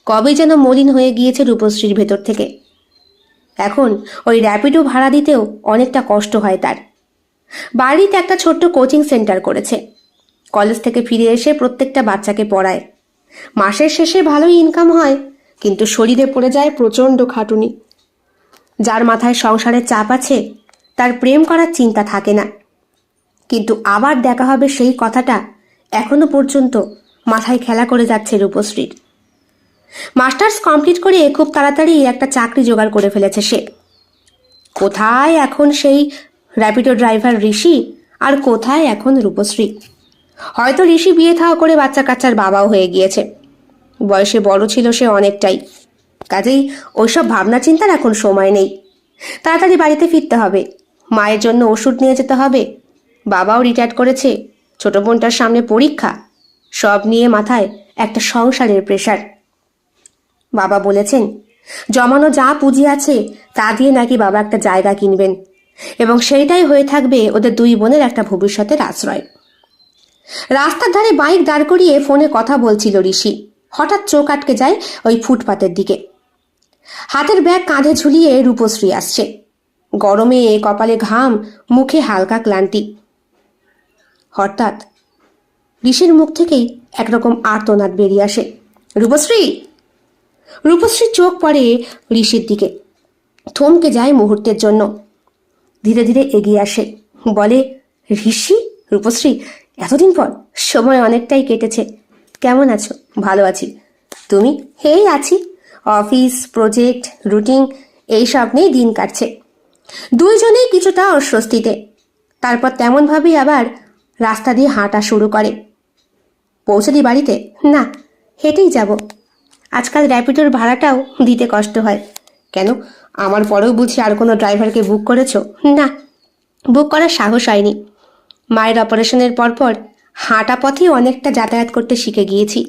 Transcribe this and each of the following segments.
কবে যেন মলিন হয়ে গিয়েছে রূপশ্রীর ভেতর থেকে। এখন ওই র্যাপিডো ভাড়া দিতেও অনেকটা কষ্ট হয় তার। বাড়িতে একটা ছোট্ট কোচিং সেন্টার করেছে। কলেজ থেকে ফিরে এসে প্রত্যেকটা বাচ্চাকে পড়ায়। মাসের শেষে ভালোই ইনকাম হয়, কিন্তু শরীরে পড়ে যায় প্রচণ্ড খাটুনি। যার মাথায় সংসারের চাপ আছে তার প্রেম করার চিন্তা থাকে না, কিন্তু আবার দেখা হবে সেই কথাটা এখনো পর্যন্ত মাথায় খেলা করে যাচ্ছে রূপশ্রীর। মাস্টার্স কমপ্লিট করে খুব তাড়াতাড়ি একটা চাকরি জোগাড় করে ফেলেছে সে। কোথায় এখন সেই র্যাপিডো ড্রাইভার ঋষি, আর কোথায় এখন রূপশ্রী? হয়তো ঋষি বিয়ে থাওয়া করে বাচ্চা কাচ্চার বাবাও হয়ে গিয়েছে। বয়সে বড় ছিল সে অনেকটাই, কাজেই ওইসব ভাবনা চিন্তার এখন সময় নেই। তাড়াতাড়ি বাড়িতে ফিরতে হবে, মায়ের জন্য ওষুধ নিয়ে যেতে হবে। বাবাও রিটায়ার করেছে, ছোট বোনটার সামনে পরীক্ষা, সব নিয়ে মাথায় একটা সংসারের প্রেশার। বাবা বলেছেন জমানো যা পুঁজি আছে তা দিয়ে নাকি বাবা একটা জায়গা কিনবেন, এবং সেইটাই হয়ে থাকবে ওদের দুই বোনের একটা ভবিষ্যতের আশ্রয়। রাস্তার ধারে বাইক দাঁড় করিয়ে ফোনে কথা বলছিল ঋষি। হঠাৎ চোখ আটকে যায় ওই ফুটপাতের দিকে। হাতের ব্যাগ কাঁধে ঝুলিয়ে রূপশ্রী আসছে। গরমে কপালে ঘাম, মুখে হালকা ক্লান্তি। হঠাৎ ঋষির মুখ থেকেই একরকম আর্তনাদ বেরিয়ে আসে, রূপশ্রী! রূপশ্রীর চোখ পড়ে ঋষির দিকে, থমকে যায় মুহূর্তের জন্য। ধীরে ধীরে এগিয়ে আসে, বলে, ঋষি? রূপশ্রী, এতদিন পর? সময় অনেকটাই কেটেছে, কেমন আছো? ভালো আছি, তুমি? এই আছি, অফিস, প্রজেক্ট, রুটিন এইসব নিয়ে দিন কাটছে। দুইজনেই কিছুটা অস্বস্তিতে। তারপর তেমনভাবেই আবার রাস্তা দিয়ে হাঁটা শুরু করে। পৌঁছে দিই বাড়িতে? না, হেঁটেই যাব। আজকাল র্যাপিডোর ভাড়াটাও দিতে কষ্ট হয়। কেন, আমার পরেও বুঝি আর কোনো ড্রাইভারকে বুক করেছো? না, বুক করার সাহস হয়নি। মায়ের অপারেশনের পরপর হাঁটা পথেই অনেকটা যাতায়াত করতে শিখে গিয়েছি।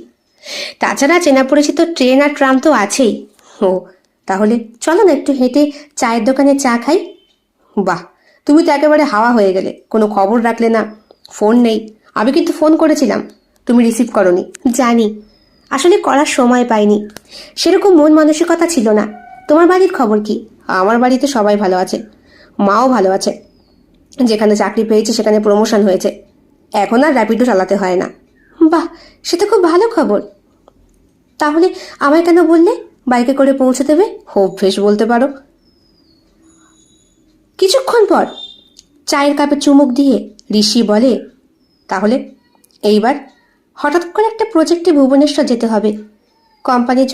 তাছাড়া চেনা পরিচিত ট্রেন আর ট্রাম তো আছেই। ও, তাহলে চলো না একটু হেঁটে চায়ের দোকানে চা খাই। বাহ, তুমি তো একেবারে হাওয়া হয়ে গেলে, কোনো খবর রাখলে না। ফোন নেই, আমি কিন্তু ফোন করেছিলাম, তুমি রিসিভ করনি। জানি, আসলে করার সময় পাইনি, সেরকম মন মানসিকতা ছিল না। তোমার বাড়ির খবর কি? আমার বাড়িতে সবাই ভালো আছে, মাও ভালো আছে। যেখানে চাকরি পেয়েছে সেখানে প্রমোশন হয়েছে, এখন আর র্যাপিডো চালাতে হয় না। বাহ, সেটা খুব ভালো খবর। তাহলে আমায় কেন বললে বাইকে করে পৌঁছে দেবে? অভ্যেস বলতে পারো। কিছুক্ষণ পর চায়ের কাপে চুমুক দিয়ে ঋষি বলে, তাহলে এইবার? হঠাৎ করে একটা প্রজেক্টে ভুবনেশ্বর যেতে হবে, কোম্পানির